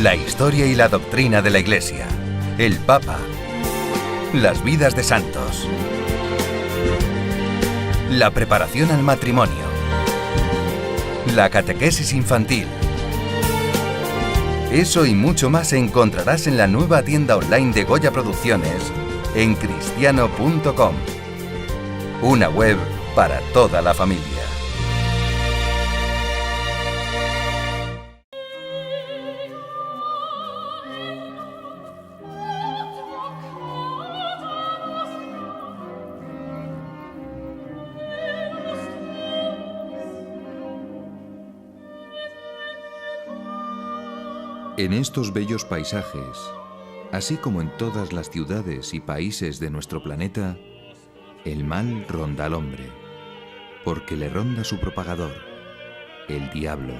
La historia y la doctrina de la Iglesia. El Papa. Las vidas de santos. La preparación al matrimonio. La catequesis infantil. Eso y mucho más encontrarás en la nueva tienda online de Goya Producciones en cristiano.com. Una web para toda la familia. En estos bellos paisajes, así como en todas las ciudades y países de nuestro planeta, el mal ronda al hombre, porque le ronda su propagador, el diablo.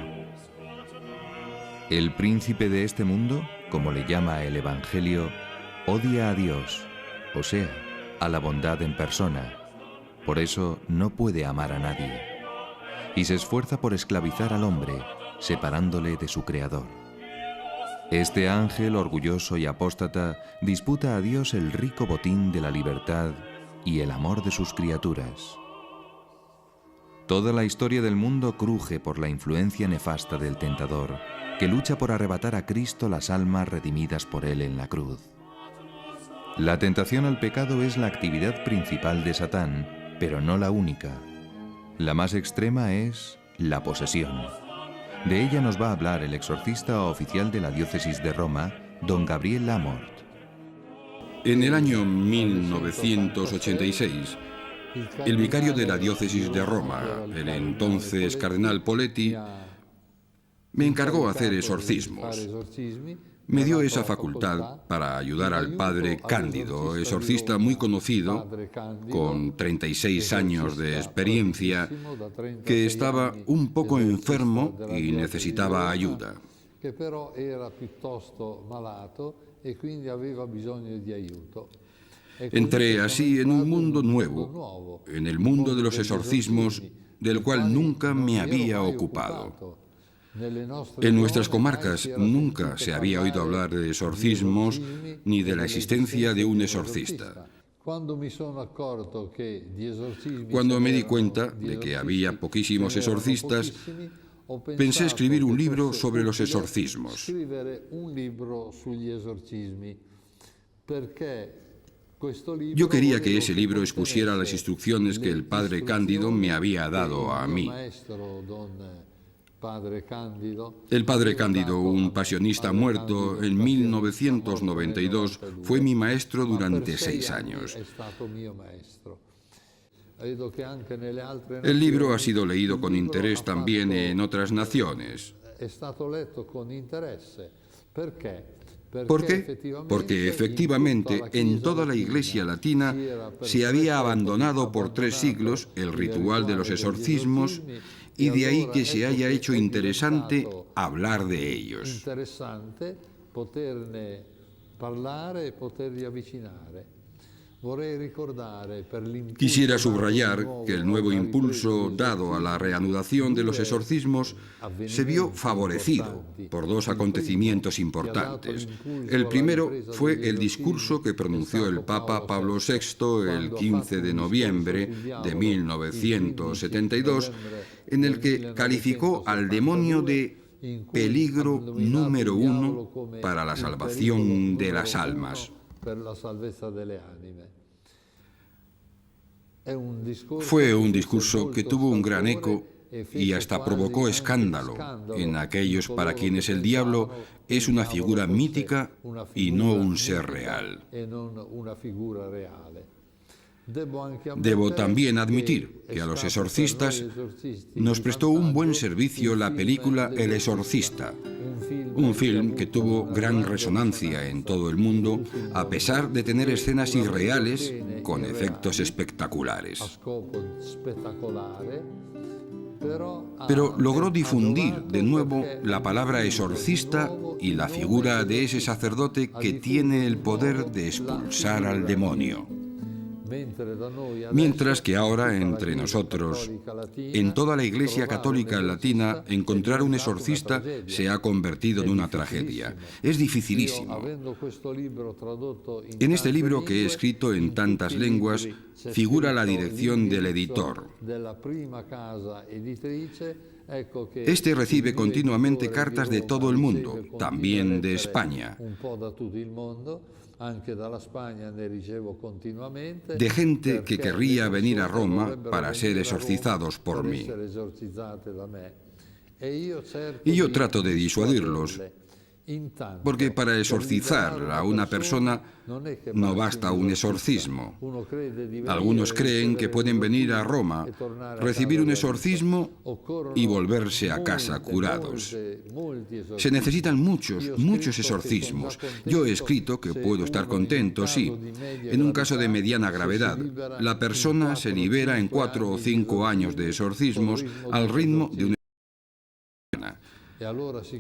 El príncipe de este mundo, como le llama el Evangelio, odia a Dios, o sea, a la bondad en persona. Por eso no puede amar a nadie. Y se esfuerza por esclavizar al hombre, separándole de su Creador. Este ángel orgulloso y apóstata disputa a Dios el rico botín de la libertad y el amor de sus criaturas. Toda la historia del mundo cruje por la influencia nefasta del tentador, que lucha por arrebatar a Cristo las almas redimidas por él en la cruz. La tentación al pecado es la actividad principal de Satán, pero no la única. La más extrema es la posesión. De ella nos va a hablar el exorcista oficial de la diócesis de Roma, don Gabriel Lamort. En el año 1986, el vicario de la diócesis de Roma, el entonces cardenal Poletti, me encargó hacer exorcismos. Me dio esa facultad para ayudar al padre Cándido, exorcista muy conocido, con 36 años de experiencia, que estaba un poco enfermo y necesitaba ayuda. Entré así en un mundo nuevo, en el mundo de los exorcismos, del cual nunca me había ocupado. En nuestras comarcas nunca se había oído hablar de exorcismos ni de la existencia de un exorcista. Cuando me di cuenta de que había poquísimos exorcistas, pensé escribir un libro sobre los exorcismos. Yo quería que ese libro expusiera las instrucciones que el padre Cándido me había dado a mí. El padre Cándido, un pasionista muerto en 1992, fue mi maestro durante 6 años. El libro ha sido leído con interés también en otras naciones. ¿Por qué? Porque efectivamente en toda la Iglesia latina se había abandonado por 3 siglos el ritual de los exorcismos, y de ahí que se haya hecho interesante hablar de ellos. Quisiera subrayar que el nuevo impulso dado a la reanudación de los exorcismos se vio favorecido por 2 acontecimientos importantes. El primero fue el discurso que pronunció el Papa Pablo VI el 15 de noviembre de 1972, en el que calificó al demonio de peligro número 1 para la salvación de las almas. Fue un discurso que tuvo un gran eco y hasta provocó escándalo en aquellos para quienes el diablo es una figura mítica y no un ser real. Debo también admitir que a los exorcistas nos prestó un buen servicio la película El Exorcista, un film que tuvo gran resonancia en todo el mundo, a pesar de tener escenas irreales con efectos espectaculares. Pero logró difundir de nuevo la palabra exorcista y la figura de ese sacerdote que tiene el poder de expulsar al demonio. Mientras que ahora entre nosotros, en toda la Iglesia Católica Latina, encontrar un exorcista se ha convertido en una tragedia. Es dificilísimo. En este libro que he escrito en tantas lenguas, figura la dirección del editor. Este recibe continuamente cartas de todo el mundo, también de España, de gente que querría venir a Roma para ser exorcizados por mí. Y yo trato de disuadirlos, porque para exorcizar a una persona no basta un exorcismo. Algunos creen que pueden venir a Roma, recibir un exorcismo y volverse a casa curados. Se necesitan muchos exorcismos. Yo he escrito que puedo estar contento, sí. En un caso de mediana gravedad, la persona se libera en 4 o 5 años de exorcismos al ritmo de una.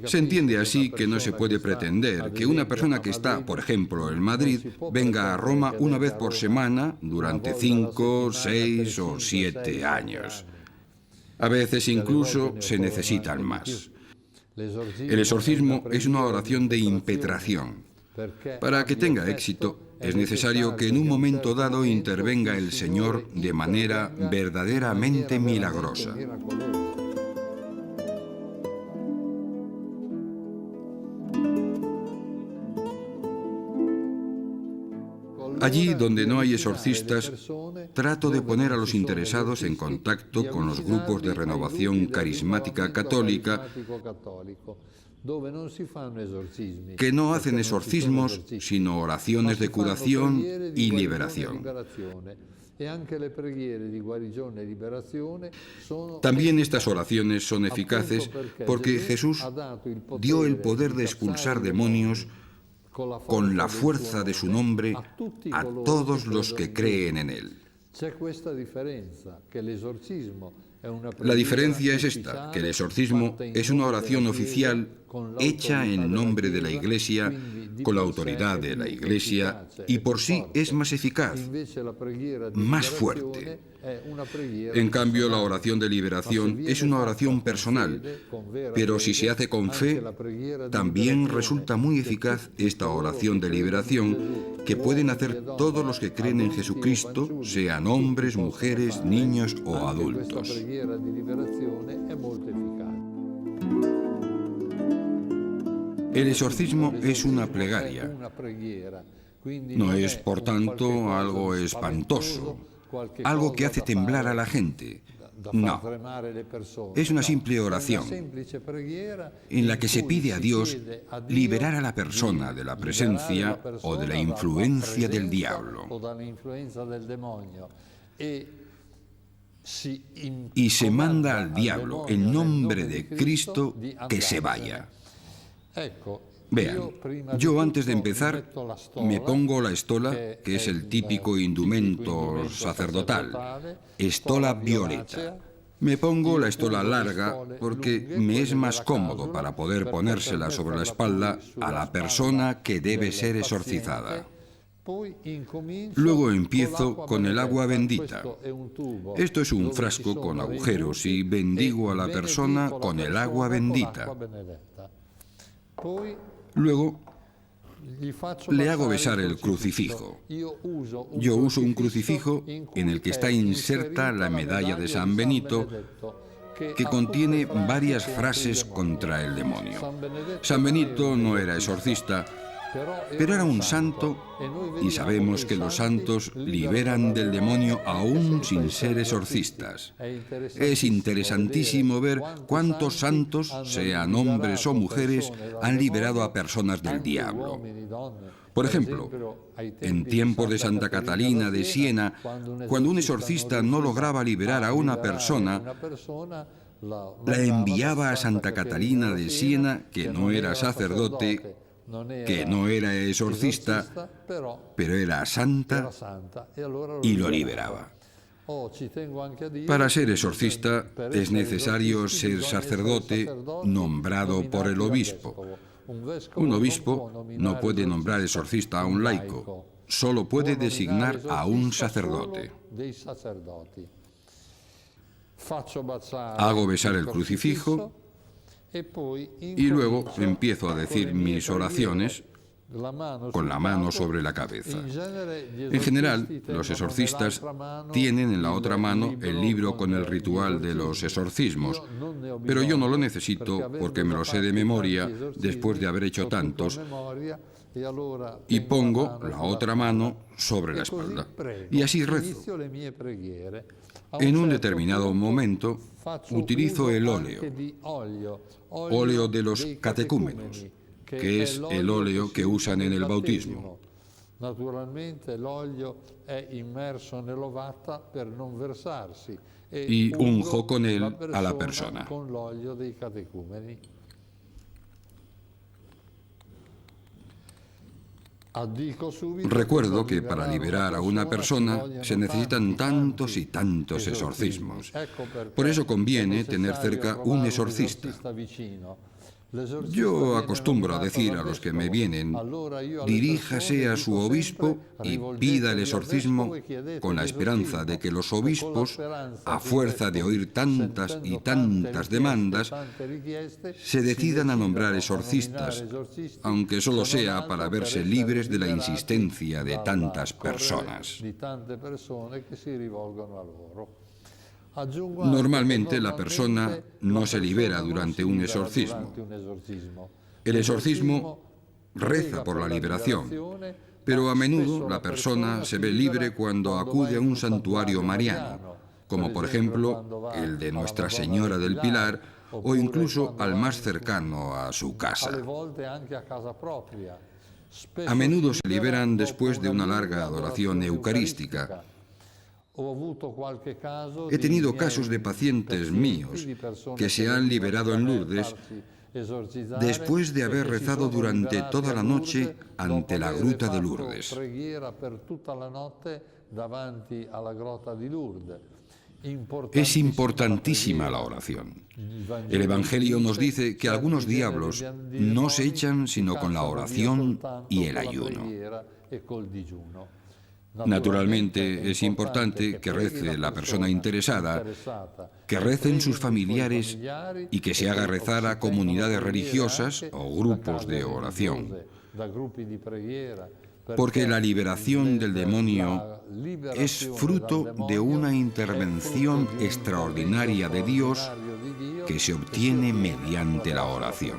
Se entiende así que no se puede pretender que una persona que está, por ejemplo, en Madrid, venga a Roma una vez por semana durante 5, 6 o 7 años. A veces incluso se necesitan más. El exorcismo es una oración de impetración. Para que tenga éxito, es necesario que en un momento dado intervenga el Señor de manera verdaderamente milagrosa. Allí donde no hay exorcistas, trato de poner a los interesados en contacto con los grupos de renovación carismática católica que no hacen exorcismos, sino oraciones de curación y liberación. También estas oraciones son eficaces porque Jesús dio el poder de expulsar demonios con la fuerza de su nombre a todos los que creen en él. La diferencia es esta, que el exorcismo es una oración oficial hecha en nombre de la Iglesia, con la autoridad de la Iglesia, y por sí es más eficaz, más fuerte. En cambio, la oración de liberación es una oración personal, pero si se hace con fe, también resulta muy eficaz esta oración de liberación que pueden hacer todos los que creen en Jesucristo, sean hombres, mujeres, niños o adultos. El exorcismo es una plegaria. No es, por tanto, algo espantoso, algo que hace temblar a la gente. No. Es una simple oración en la que se pide a Dios liberar a la persona de la presencia o de la influencia del diablo. Y se manda al diablo, en nombre de Cristo, que se vaya. Vean, yo antes de empezar me pongo la estola, que es el típico indumento sacerdotal, estola violeta. Me pongo la estola larga porque me es más cómodo para poder ponérsela sobre la espalda a la persona que debe ser exorcizada. Luego empiezo con el agua bendita. Esto es un frasco con agujeros y bendigo a la persona con el agua bendita. Luego le hago besar el crucifijo. Yo uso un crucifijo en el que está inserta la medalla de San Benito, que contiene varias frases contra el demonio. San Benito no era exorcista, pero era un santo, y sabemos que los santos liberan del demonio aún sin ser exorcistas. Es interesantísimo ver cuántos santos, sean hombres o mujeres, han liberado a personas del diablo. Por ejemplo, en tiempos de Santa Catalina de Siena, cuando un exorcista no lograba liberar a una persona, la enviaba a Santa Catalina de Siena, que no era sacerdote, que no era exorcista, pero era santa, y lo liberaba. Para ser exorcista es necesario ser sacerdote nombrado por el obispo. Un obispo no puede nombrar exorcista a un laico, solo puede designar a un sacerdote. Hago besar el crucifijo y luego empiezo a decir mis oraciones con la mano sobre la cabeza. En general, los exorcistas tienen en la otra mano el libro con el ritual de los exorcismos, pero yo no lo necesito porque me lo sé de memoria después de haber hecho tantos, y pongo la otra mano sobre la espalda. Y así rezo. En un determinado momento utilizo el óleo de los catecúmenos, que es el óleo que usan en el bautismo. Y unjo con él a la persona. Recuerdo que para liberar a una persona se necesitan tantos y tantos exorcismos. Por eso conviene tener cerca un exorcista. Yo acostumbro a decir a los que me vienen, diríjase a su obispo y pida el exorcismo con la esperanza de que los obispos, a fuerza de oír tantas y tantas demandas, se decidan a nombrar exorcistas, aunque solo sea para verse libres de la insistencia de tantas personas. Normalmente la persona no se libera durante un exorcismo. El exorcismo reza por la liberación, pero a menudo la persona se ve libre cuando acude a un santuario mariano, como por ejemplo el de Nuestra Señora del Pilar o incluso al más cercano a su casa. A menudo se liberan después de una larga adoración eucarística. He tenido casos de pacientes míos que se han liberado en Lourdes después de haber rezado durante toda la noche ante la gruta de Lourdes. Es importantísima la oración. El Evangelio nos dice que algunos diablos no se echan sino con la oración y el ayuno. Naturalmente, es importante que rece la persona interesada, que recen sus familiares y que se haga rezar a comunidades religiosas o grupos de oración. Porque la liberación del demonio es fruto de una intervención extraordinaria de Dios que se obtiene mediante la oración.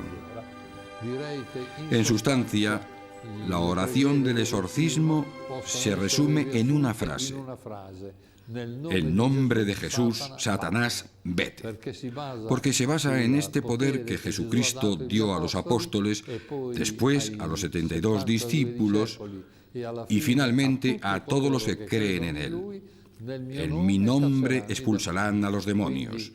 En sustancia, la oración del exorcismo se resume en una frase: en nombre de Jesús, Satanás, vete. Porque se basa en este poder que Jesucristo dio a los apóstoles, después a los 72 discípulos y finalmente a todos los que creen en Él. En mi nombre expulsarán a los demonios.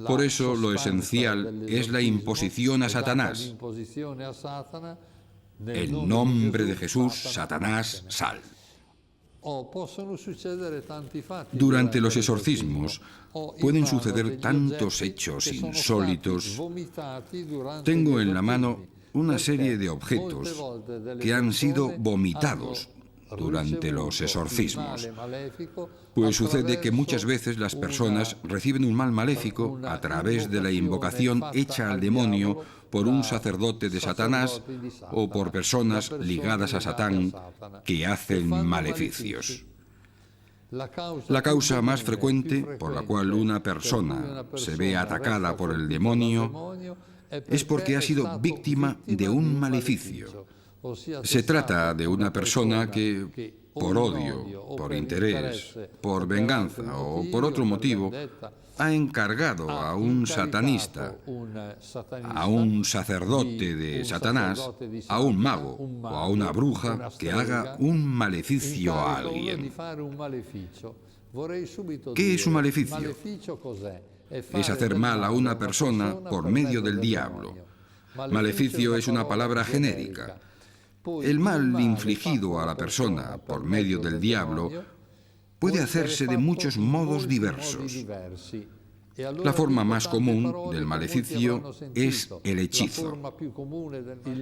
Por eso lo esencial es la imposición a Satanás. En nombre de Jesús, Satanás, sal. Durante los exorcismos pueden suceder tantos hechos insólitos. Tengo en la mano una serie de objetos que han sido vomitados durante los exorcismos. Pues sucede que muchas veces las personas reciben un mal maléfico a través de la invocación hecha al demonio por un sacerdote de Satanás o por personas ligadas a Satán que hacen maleficios. La causa más frecuente por la cual una persona se ve atacada por el demonio es porque ha sido víctima de un maleficio. Se trata de una persona que, por odio, por interés, por venganza o por otro motivo, ha encargado a un satanista, a un sacerdote de Satanás, a un mago o a una bruja que haga un maleficio a alguien. ¿Qué es un maleficio? Es hacer mal a una persona por medio del diablo. Maleficio es una palabra genérica. El mal infligido a la persona por medio del diablo puede hacerse de muchos modos diversos. La forma más común del maleficio es el hechizo.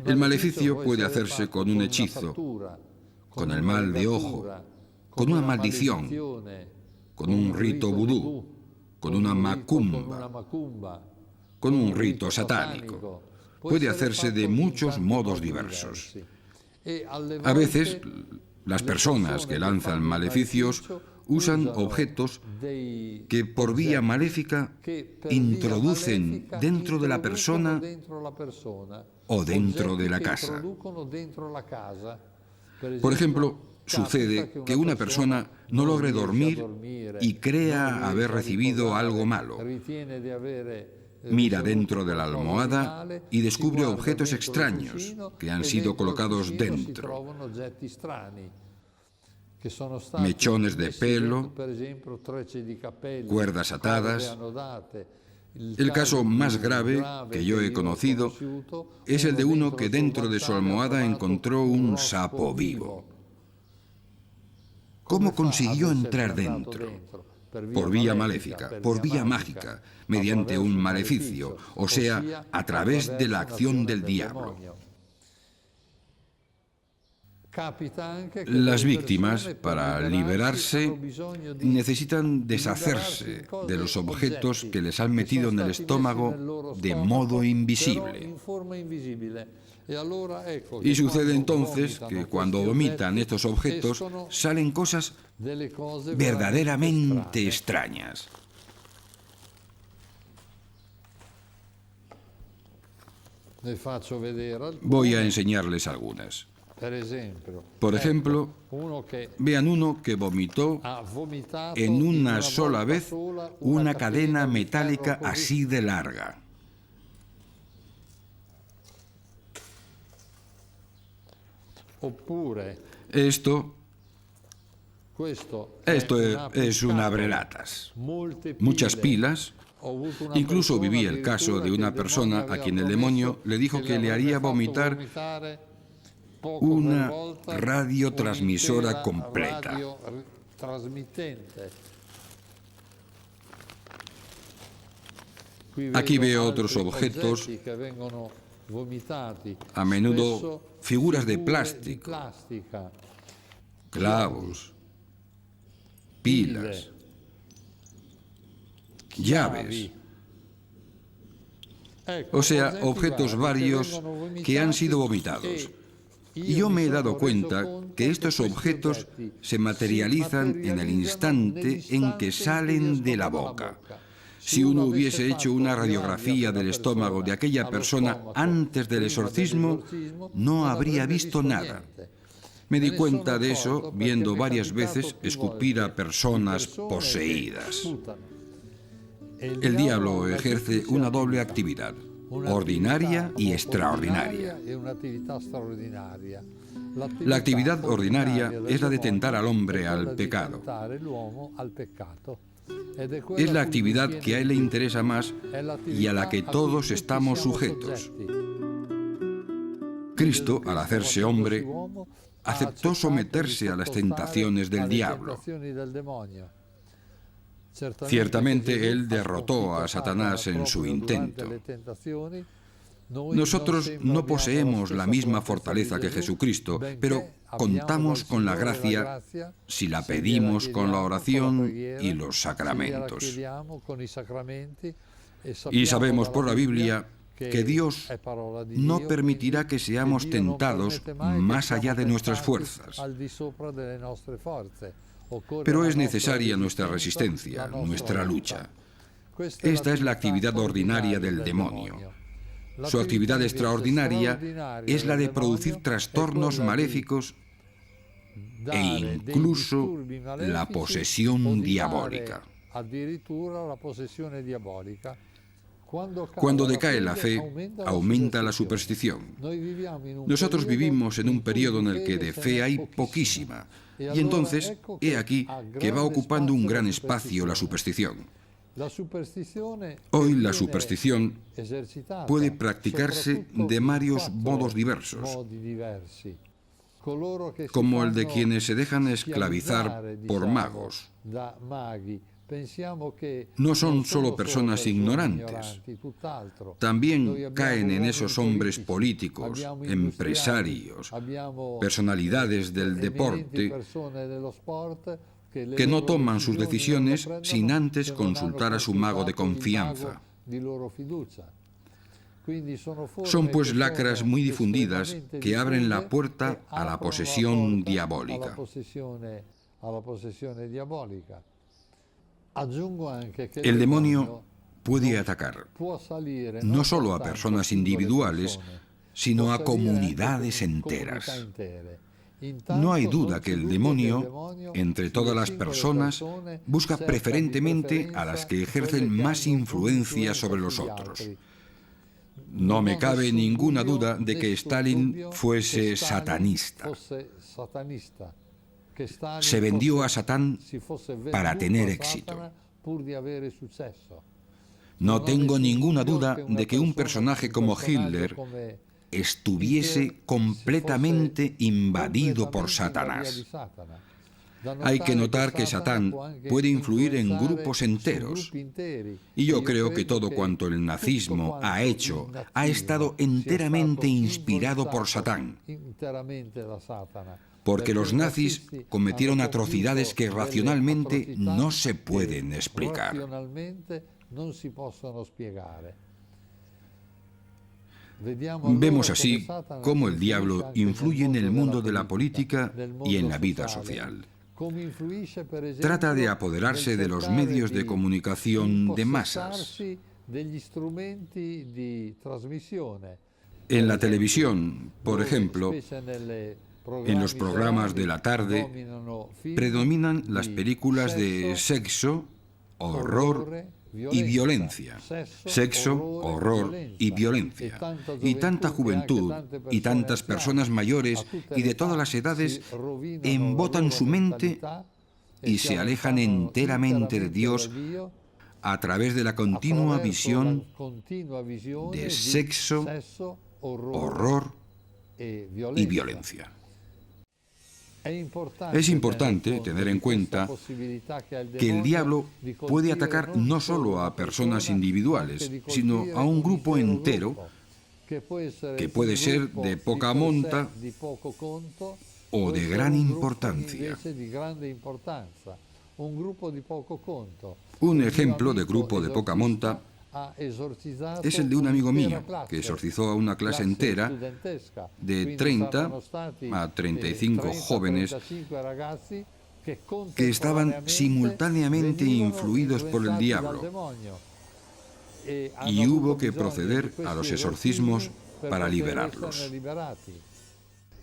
El maleficio puede hacerse con un hechizo, con el mal de ojo, con una maldición, con un rito vudú, con una macumba, con un rito satánico. Puede hacerse de muchos modos diversos. A veces, las personas que lanzan maleficios usan objetos que por vía maléfica introducen dentro de la persona o dentro de la casa. Por ejemplo, sucede que una persona no logre dormir y crea haber recibido algo malo. Mira dentro de la almohada y descubre objetos extraños que han sido colocados dentro. Mechones de pelo, cuerdas atadas. El caso más grave que yo he conocido es el de uno que dentro de su almohada encontró un sapo vivo. ¿Cómo consiguió entrar dentro? Por vía maléfica, por vía mágica, mediante un maleficio, o sea, a través de la acción del diablo. Las víctimas, para liberarse, necesitan deshacerse de los objetos que les han metido en el estómago de modo invisible. Y sucede entonces que cuando vomitan estos objetos salen cosas verdaderamente extrañas. Voy a enseñarles algunas. Por ejemplo, vean uno que vomitó en una sola vez una cadena metálica así de larga. Esto es un abrelatas. Muchas pilas. Incluso viví el caso de una persona a quien el demonio le dijo que le haría vomitar una radiotransmisora completa. Aquí veo otros objetos, a menudo figuras de plástico, clavos, pilas, llaves, o sea, objetos varios que han sido vomitados. Y yo me he dado cuenta que estos objetos se materializan en el instante en que salen de la boca. Si uno hubiese hecho una radiografía del estómago de aquella persona antes del exorcismo, no habría visto nada. Me di cuenta de eso viendo varias veces escupir a personas poseídas. El diablo ejerce una doble actividad, ordinaria y extraordinaria. La actividad ordinaria es la de tentar al hombre al pecado. Es la actividad que a él le interesa más y a la que todos estamos sujetos. Cristo, al hacerse hombre, aceptó someterse a las tentaciones del diablo. Ciertamente él derrotó a Satanás en su intento. Nosotros no poseemos la misma fortaleza que Jesucristo, pero contamos con la gracia si la pedimos con la oración y los sacramentos. Y sabemos por la Biblia que Dios no permitirá que seamos tentados más allá de nuestras fuerzas. Pero es necesaria nuestra resistencia, nuestra lucha. Esta es la actividad ordinaria del demonio. Su actividad extraordinaria es la de producir trastornos maléficos e incluso la posesión diabólica. Cuando decae la fe, aumenta la superstición. Nosotros vivimos en un periodo en el que de fe hay poquísima, y entonces, he aquí que va ocupando un gran espacio la superstición. Hoy la superstición puede practicarse de varios modos diversos, como el de quienes se dejan esclavizar por magos, No son solo personas ignorantes, también caen en esos hombres políticos, empresarios, personalidades del deporte, que no toman sus decisiones sin antes consultar a su mago de confianza. Son pues lacras muy difundidas que abren la puerta a la posesión diabólica. El demonio puede atacar no solo a personas individuales, sino a comunidades enteras. No hay duda que el demonio, entre todas las personas, busca preferentemente a las que ejercen más influencia sobre los otros. No me cabe ninguna duda de que Stalin fuese satanista. Se vendió a Satán para tener éxito. No tengo ninguna duda de que un personaje como Hitler estuviese completamente invadido por Satanás. Hay que notar que Satán puede influir en grupos enteros. Y yo creo que todo cuanto el nazismo ha hecho ha estado enteramente inspirado por Satán. Porque los nazis cometieron atrocidades que racionalmente no se pueden explicar. Vemos así cómo el diablo influye en el mundo de la política y en la vida social. Trata de apoderarse de los medios de comunicación de masas. En la televisión, por ejemplo, en los programas de la tarde, predominan las películas de sexo, horror y violencia. Sexo, horror y violencia. Y tanta juventud y tantas personas mayores y de todas las edades embotan su mente y se alejan enteramente de Dios a través de la continua visión de sexo, horror y violencia. Es importante tener en cuenta que el diablo puede atacar no solo a personas individuales, sino a un grupo entero, que puede ser de poca monta o de gran importancia. Un ejemplo de grupo de poca monta es el de un amigo mío, que exorcizó a una clase entera de 30 a 35 jóvenes que estaban simultáneamente influidos por el diablo, y hubo que proceder a los exorcismos para liberarlos.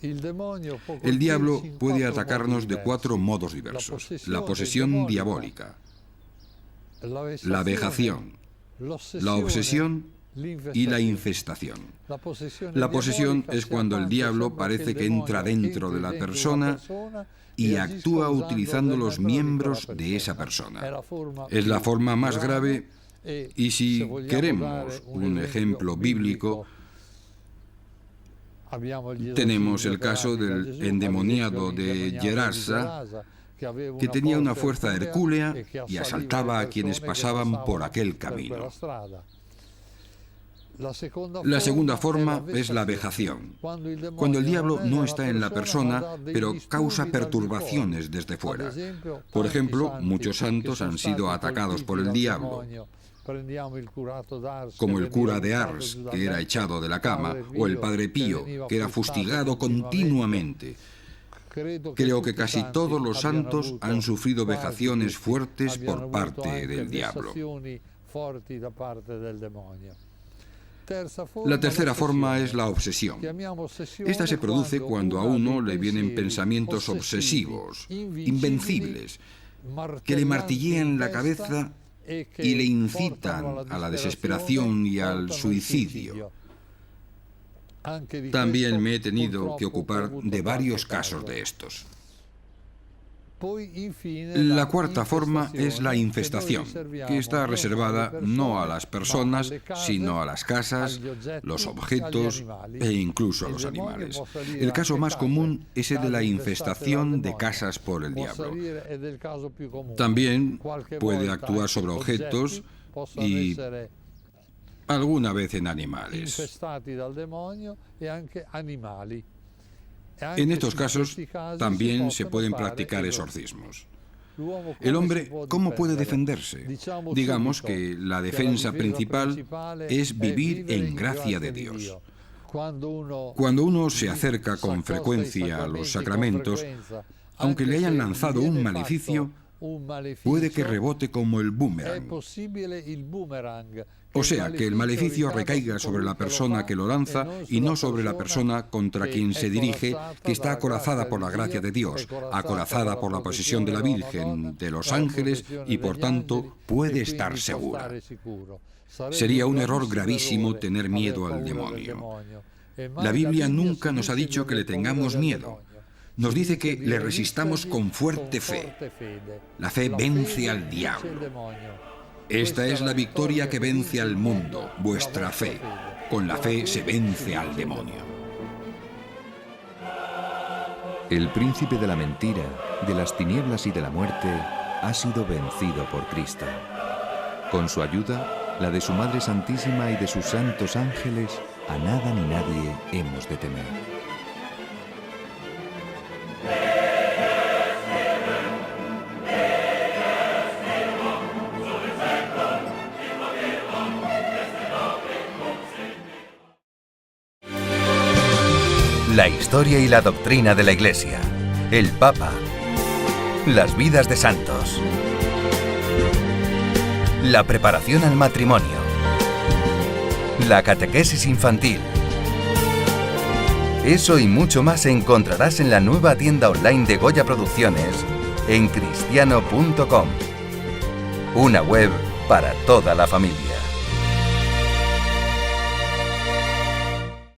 El diablo puede atacarnos de 4 modos diversos: la posesión diabólica, la vejación, la obsesión y la infestación. La posesión es cuando el diablo parece que entra dentro de la persona y actúa utilizando los miembros de esa persona. Es la forma más grave y, si queremos un ejemplo bíblico, tenemos el caso del endemoniado de Gerasa, que tenía una fuerza hercúlea y asaltaba a quienes pasaban por aquel camino. La segunda forma es la vejación, cuando el diablo no está en la persona, pero causa perturbaciones desde fuera. Por ejemplo, muchos santos han sido atacados por el diablo, como el cura de Ars, que era echado de la cama, o el padre Pío, que era fustigado continuamente. Creo que casi todos los santos han sufrido vejaciones fuertes por parte del diablo. La tercera forma es la obsesión. Esta se produce cuando a uno le vienen pensamientos obsesivos, invencibles, que le martillean la cabeza y le incitan a la desesperación y al suicidio. También me he tenido que ocupar de varios casos de estos. La cuarta forma es la infestación, que está reservada no a las personas, sino a las casas, los objetos e incluso a los animales. El caso más común es el de la infestación de casas por el diablo. También puede actuar sobre objetos y alguna vez en animales. En estos casos también se pueden practicar exorcismos. El hombre, ¿cómo puede defenderse? Digamos que la defensa principal es vivir en gracia de Dios. Cuando uno se acerca con frecuencia a los sacramentos, aunque le hayan lanzado un maleficio, puede que rebote como el boomerang. O sea, que el maleficio recaiga sobre la persona que lo lanza y no sobre la persona contra quien se dirige, que está acorazada por la gracia de Dios, acorazada por la posesión de la Virgen, de los ángeles y por tanto puede estar segura. Sería un error gravísimo tener miedo al demonio. La Biblia nunca nos ha dicho que le tengamos miedo. Nos dice que le resistamos con fuerte fe. La fe vence al diablo. Esta es la victoria que vence al mundo, vuestra fe. Con la fe se vence al demonio. El príncipe de la mentira, de las tinieblas y de la muerte, ha sido vencido por Cristo. Con su ayuda, la de su Madre Santísima y de sus santos ángeles, a nada ni nadie hemos de temer. La historia y la doctrina de la Iglesia, el Papa, las vidas de santos, la preparación al matrimonio, la catequesis infantil. Eso y mucho más encontrarás en la nueva tienda online de Goya Producciones en cristiano.com, una web para toda la familia.